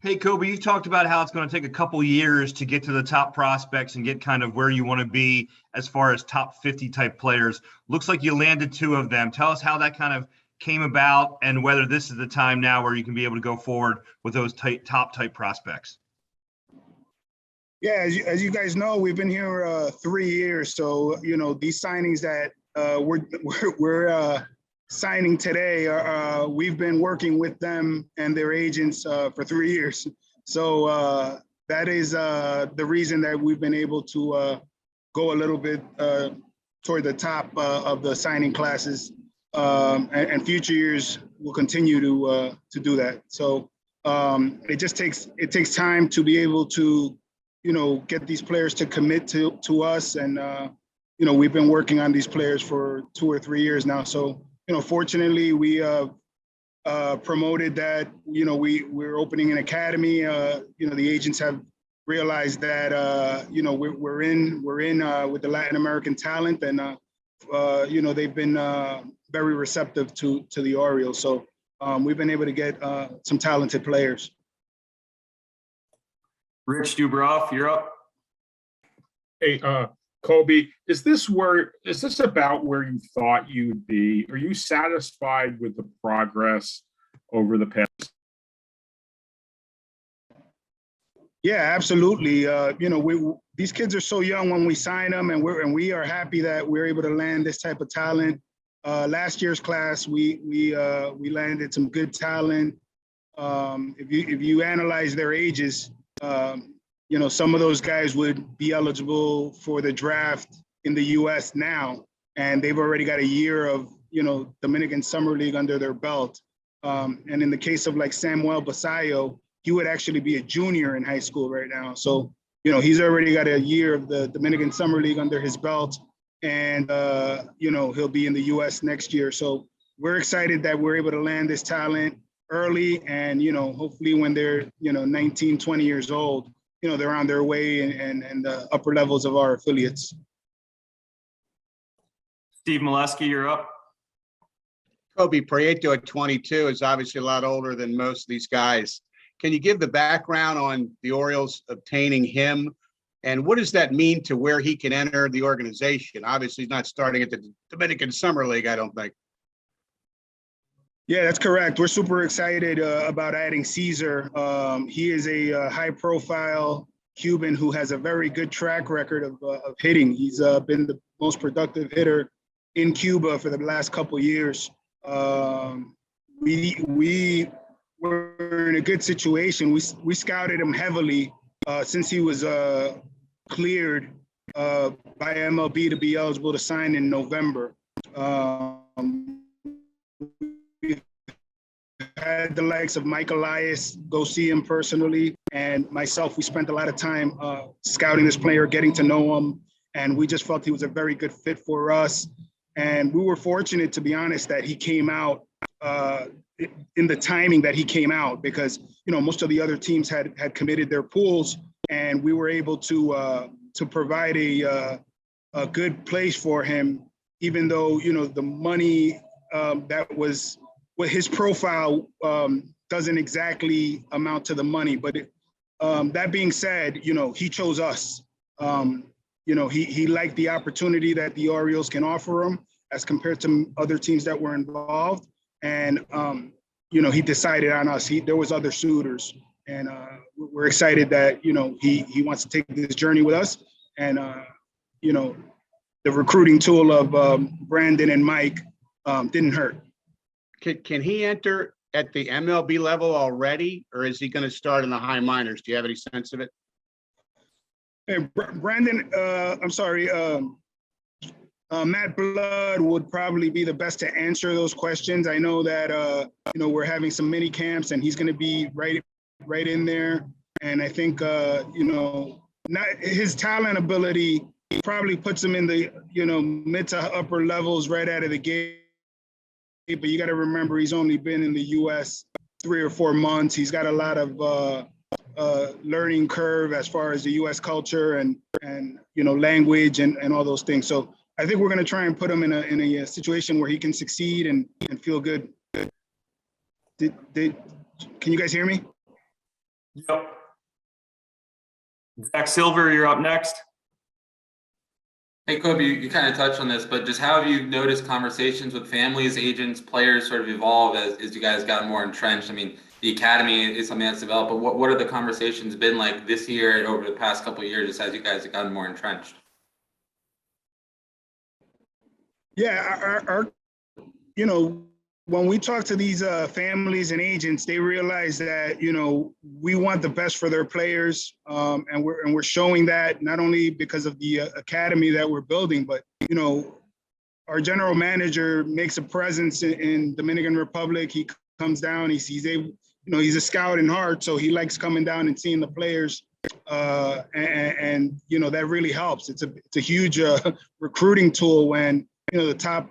Hey, Kobe, you talked about how it's going to take a couple years to get to the top prospects and get kind of where you want to be as far as top 50 type players. Looks like you landed two of them. Tell us how that kind of came about and whether this is the time now where you can be able to go forward with those top type prospects. Yeah, as you guys know, we've been here 3 years. So, these signings that we're signing today, we've been working with them and their agents for 3 years. So that is the reason that we've been able to go a little bit toward the top of the signing classes. And future years will continue to do that. So it takes time to be able to get these players to commit to us. And, we've been working on these players for 2 or 3 years now. So, fortunately, we promoted that, we're opening an academy. The agents have realized that, we're in with the Latin American talent. And, they've been very receptive to the Orioles. So we've been able to get some talented players. Rich Dubroff, you're up. Hey, Koby, is this about where you thought you'd be? Are you satisfied with the progress over the past? Yeah, absolutely. These kids are so young when we sign them, and we are happy that we're able to land this type of talent. Last year's class, we landed some good talent. If you analyze their ages, some of those guys would be eligible for the draft in the U.S. now, and they've already got a year of, Dominican Summer League under their belt. And in the case of like Samuel Basayo, he would actually be a junior in high school right now. So, he's already got a year of the Dominican Summer League under his belt, and, he'll be in the U.S. next year. So we're excited that we're able to land this talent early, and, hopefully when they're, 19, 20 years old, they're on their way and the upper levels of our affiliates. Steve Molesky, you're up. Koby Perez at 22 is obviously a lot older than most of these guys. Can you give the background on the Orioles obtaining him? And what does that mean to where he can enter the organization? Obviously, he's not starting at the Dominican Summer League, I don't think. Yeah, that's correct. We're super excited about adding Caesar. He is a high-profile Cuban who has a very good track record of hitting. He's been the most productive hitter in Cuba for the last couple of years. We were in a good situation. We scouted him heavily since he was cleared by MLB to be eligible to sign in November. Had the likes of Mike Elias go see him personally, and myself, we spent a lot of time scouting this player, getting to know him, and we just felt he was a very good fit for us. And we were fortunate, to be honest, that he came out in the timing that he came out, because most of the other teams had committed their pools, and we were able to provide a good place for him, even though the money that was with his profile doesn't exactly amount to the money. But that being said, he chose us. He liked the opportunity that the Orioles can offer him as compared to other teams that were involved. And, he decided on us. There was other suitors. And we're excited that, he wants to take this journey with us. And, the recruiting tool of Brandon and Mike didn't hurt. Can he enter at the MLB level already, or is he going to start in the high minors? Do you have any sense of it? Hey, Brandon, I'm sorry. Matt Blood would probably be the best to answer those questions. I know that, we're having some mini camps, and he's going to be right in there. And I think, not his talent ability probably puts him in the, mid to upper levels right out of the gate. But you got to remember, he's only been in the U.S. 3 or 4 months. He's got a lot of learning curve as far as the U.S. culture and language and all those things. So I think we're going to try and put him in a situation where he can succeed and feel good. Can you guys hear me? Yep. Zach Silver, you're up next. Hey, Kobe, you kind of touched on this, but just how have you noticed conversations with families, agents, players sort of evolve as you guys got more entrenched? I mean, the academy is something that's developed, but what are the conversations been like this year and over the past couple of years just as you guys have gotten more entrenched? Yeah, you know, when we talk to these families and agents, they realize that, you know, we want the best for their players, and we're showing that not only because of the academy that we're building, but, you know, our general manager makes a presence in Dominican Republic. He comes down, he's able, you know, he's a scout in heart, so he likes coming down and seeing the players, and you know, that really helps. It's a huge recruiting tool when, you know, the top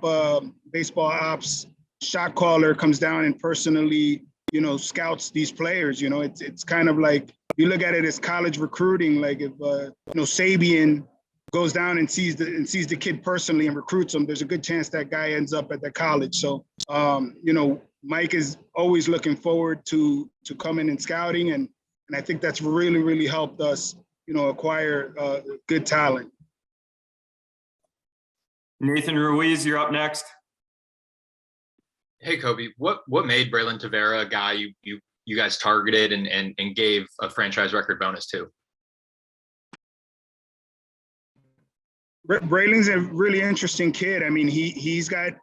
baseball ops shot caller comes down and personally, you know, scouts these players. You know, it's kind of like, you look at it as college recruiting. Like if you know, Sabian goes down and sees the kid personally and recruits him, there's a good chance that guy ends up at the college. So you know, Mike is always looking forward to coming and scouting, and I think that's really helped us, you know, acquire good talent. Nathan Ruiz, you're up next. Hey, Kobe, what made Braylon Tavera a guy you guys targeted and gave a franchise record bonus to? Braylon's a really interesting kid. I mean, he's got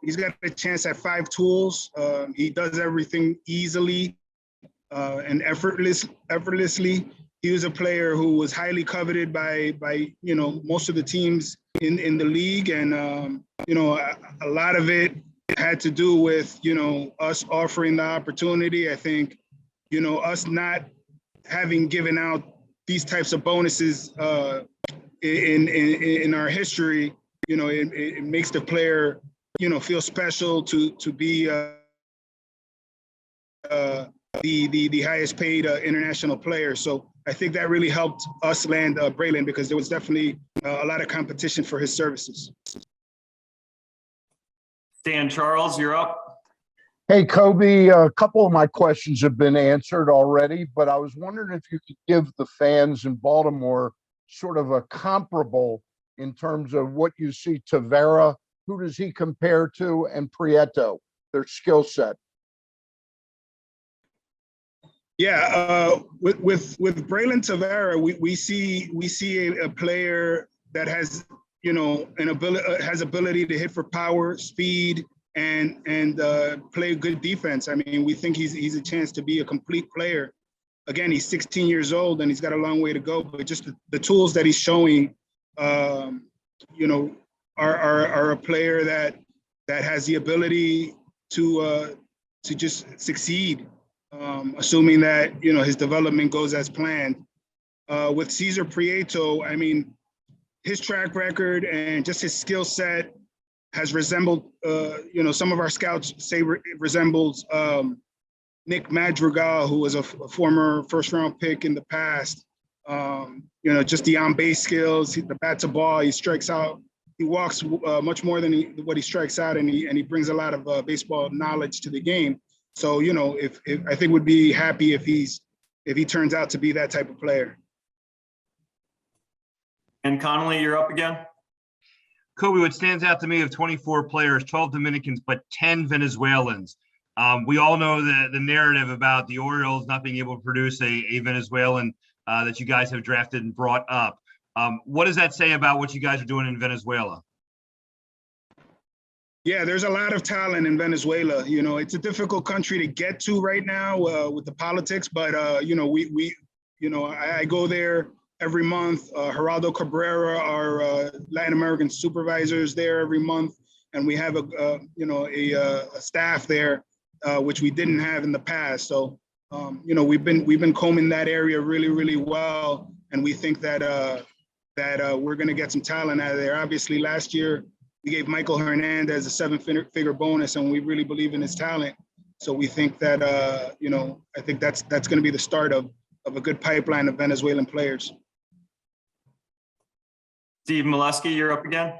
a chance at 5 tools. He does everything easily and effortlessly. He was a player who was highly coveted by you know, most of the teams in the league, and you know, a lot of it had to do with, you know, us offering the opportunity. I think, you know, us not having given out these types of bonuses in our history, you know, it makes the player, you know, feel special to be the highest paid international player. So I think that really helped us land Braylon, because there was definitely a lot of competition for his services. Dan Charles, you're up. Hey, Kobe, a couple of my questions have been answered already, but I was wondering if you could give the fans in Baltimore sort of a comparable in terms of what you see Tavera, who does he compare to, and Prieto, their skill set. Yeah, with Braylon Tavera, we see a player that has, you know, has ability to hit for power, speed, and play good defense. I mean, we think he's a chance to be a complete player. Again, he's 16 years old and he's got a long way to go, but just the tools that he's showing, you know, are a player that has the ability to just succeed, assuming that, you know, his development goes as planned. With Cesar Prieto, I mean, his track record and just his skill set has resembled, you know, some of our scouts say resembles Nick Madrigal, who was a former first-round pick in the past. You know, just the on-base skills, the bat to ball, he strikes out, he walks much more than what he strikes out, and he brings a lot of baseball knowledge to the game. So, you know, if I think we'd be happy if he turns out to be that type of player. And Connolly, you're up again. Kobe, what stands out to me of 24 players, 12 Dominicans, but 10 Venezuelans. We all know the narrative about the Orioles not being able to produce a Venezuelan that you guys have drafted and brought up. What does that say about what you guys are doing in Venezuela? Yeah, there's a lot of talent in Venezuela. You know, it's a difficult country to get to right now with the politics, but you know, you know, I go there every month. Geraldo Cabrera, our Latin American supervisor, is there every month, and we have you know, a staff there, which we didn't have in the past. So you know, we've been combing that area really well, and we think that we're going to get some talent out of there. Obviously, last year we gave Michael Hernandez a 7-figure bonus, and we really believe in his talent. So we think that you know, I think that's going to be the start of a good pipeline of Venezuelan players. Steve Molesky, you're up again.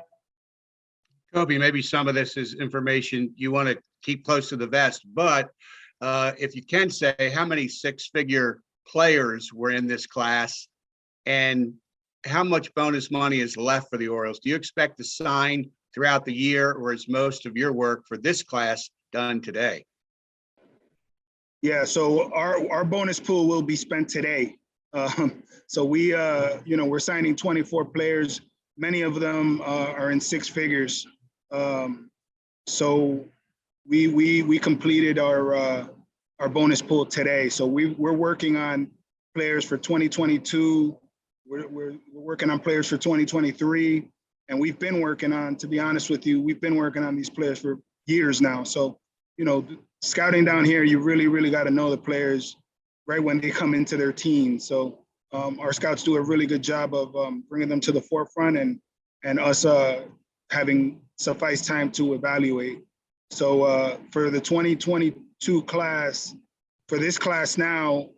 Kobe, maybe some of this is information you want to keep close to the vest, but if you can say, how many 6-figure players were in this class? And how much bonus money is left for the Orioles? Do you expect to sign throughout the year, or is most of your work for this class done today? Yeah, so our bonus pool will be spent today. So we, we're signing 24 players. Many of them are in six figures. So we completed our bonus pool today. So we're working on players for 2022. We're working on players for 2023, and we've been working on, to be honest with you, we've been working on these players for years now. So, scouting down here, you really got to know the players right when they come into their team. So our scouts do a really good job of bringing them to the forefront and us having suffice time to evaluate. So for the 2022 class, for this class now,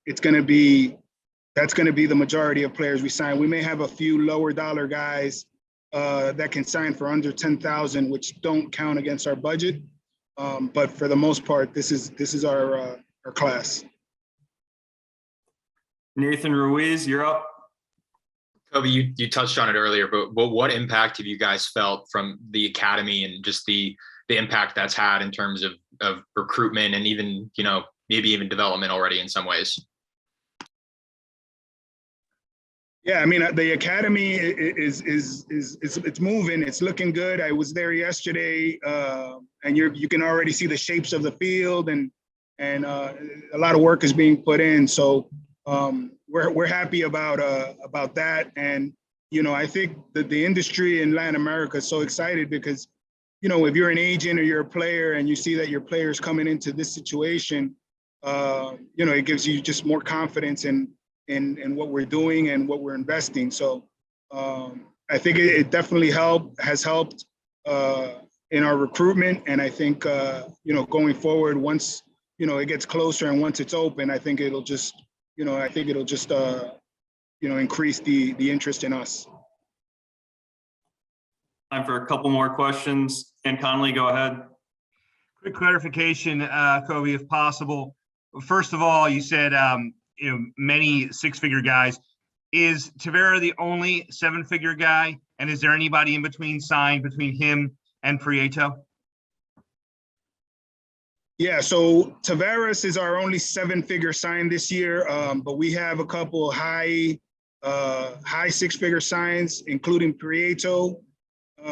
that's going to be the majority of players we sign. We may have a few lower dollar guys that can sign for under 10,000, which don't count against our budget. But for the most part, this is our class. Nathan Ruiz, you're up. Koby, you touched on it earlier, but what impact have you guys felt from the academy and just the impact that's had in terms of recruitment and even, maybe even development already in some ways? Yeah, I mean, the academy is it's moving. It's looking good. I was there yesterday, and you can already see the shapes of the field, and a lot of work is being put in. So we're happy about that. And I think that the industry in Latin America is so excited because if you're an agent or you're a player and you see that your player's coming into this situation, it gives you just more confidence in what we're doing and what we're investing. So I think it definitely has helped in our recruitment. And I think, going forward, once, it gets closer and once it's open, I think it'll just increase the interest in us. Time for a couple more questions. Ken Connolly, go ahead. Quick clarification, Koby, if possible. First of all, you said, many six-figure guys. Is Tavera the only seven-figure guy? And is there anybody in between signed between him and Prieto? Yeah, so Tavares is our only seven-figure sign this year, but we have a couple high six-figure signs, including Prieto.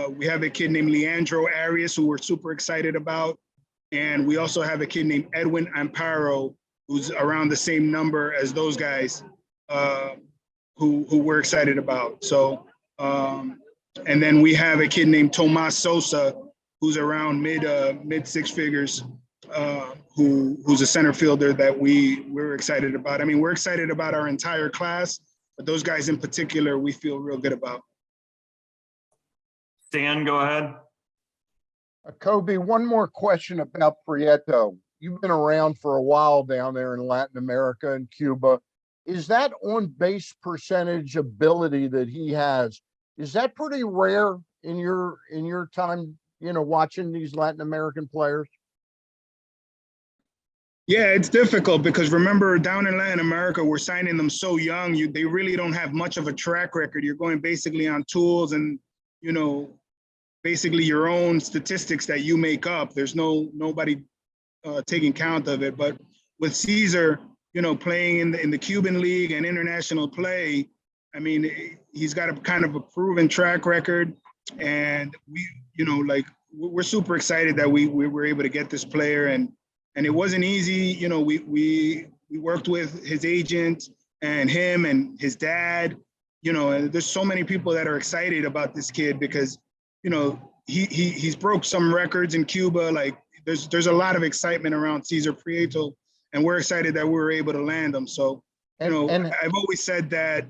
We have a kid named Leandro Arias, who we're super excited about. And we also have a kid named Edwin Amparo, who's around the same number as those guys, who we're excited about. So, and then we have a kid named Tomas Sosa, who's around mid six figures, who's a center fielder that we're excited about. I mean, we're excited about our entire class, but those guys in particular, we feel real good about. Stan, go ahead. Koby, one more question about Prieto. You've been around for a while down there in Latin America and Cuba. Is that on base percentage ability that he has? Is that pretty rare in your time, watching these Latin American players? Yeah, it's difficult because remember, down in Latin America, we're signing them so young. They really don't have much of a track record. You're going basically on tools and, basically your own statistics that you make up. There's nobody taking count of it. But with Caesar, playing in the Cuban league and international play, I mean, he's got a kind of a proven track record, and we're super excited that we were able to get this player, and it wasn't easy. We worked with his agent and him and his dad. And there's so many people that are excited about this kid because he's broke some records in Cuba. Like there's a lot of excitement around Cesar Prieto, and we're excited that we were able to land him. So, and I've always said that,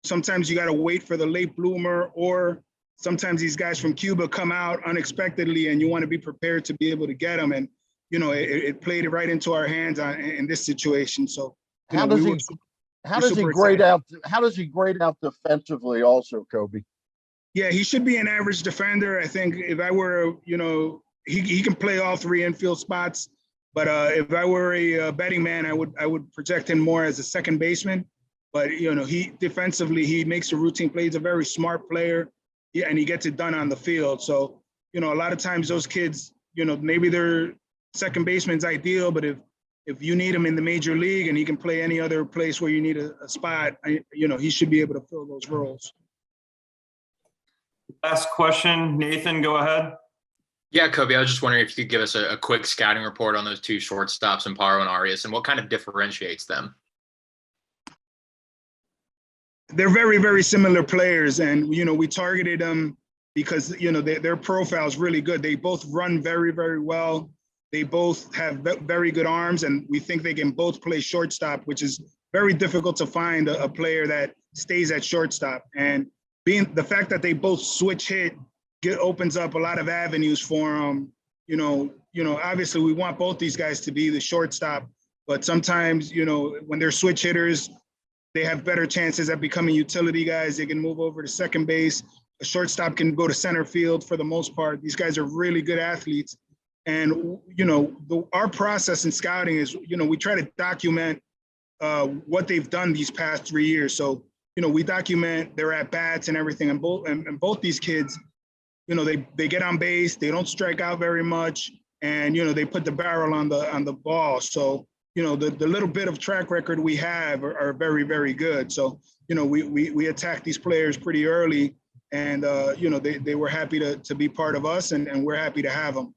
sometimes you got to wait for the late bloomer, or sometimes these guys from Cuba come out unexpectedly and you want to be prepared to be able to get them. And, it played right into our hands in this situation. So how does he grade out defensively also, Koby? Yeah, he should be an average defender. I think if I were, he can play all three infield spots, But if I were a betting man, I would project him more as a second baseman. But he defensively, he makes a routine play. He's a very smart player, and he gets it done on the field. So a lot of times those kids, maybe their second baseman's ideal, but if you need him in the major league and he can play any other place where you need a spot, he should be able to fill those roles. Last question, Nathan, go ahead. Yeah, Koby, I was just wondering if you could give us a quick scouting report on those two shortstops, Amparo and Arias, and what kind of differentiates them. They're very, very similar players, and we targeted them because their profile is really good. They both run very, very well. They both have very good arms, and we think they can both play shortstop, which is very difficult to find a player that stays at shortstop. And being the fact that they both switch hit opens up a lot of avenues for them. Obviously we want both these guys to be the shortstop, but sometimes when they're switch hitters, they have better chances at becoming utility guys. They can move over to second base. A shortstop can go to center field for the most part. These guys are really good athletes. And, our process in scouting is, we try to document what they've done these past 3 years. So, we document their at-bats and everything. And both these kids, they get on base, they don't strike out very much, and, they put the barrel on the ball. So, the little bit of track record we have are very, very good. So, we attack these players pretty early, and, they were happy to be part of us, and we're happy to have them.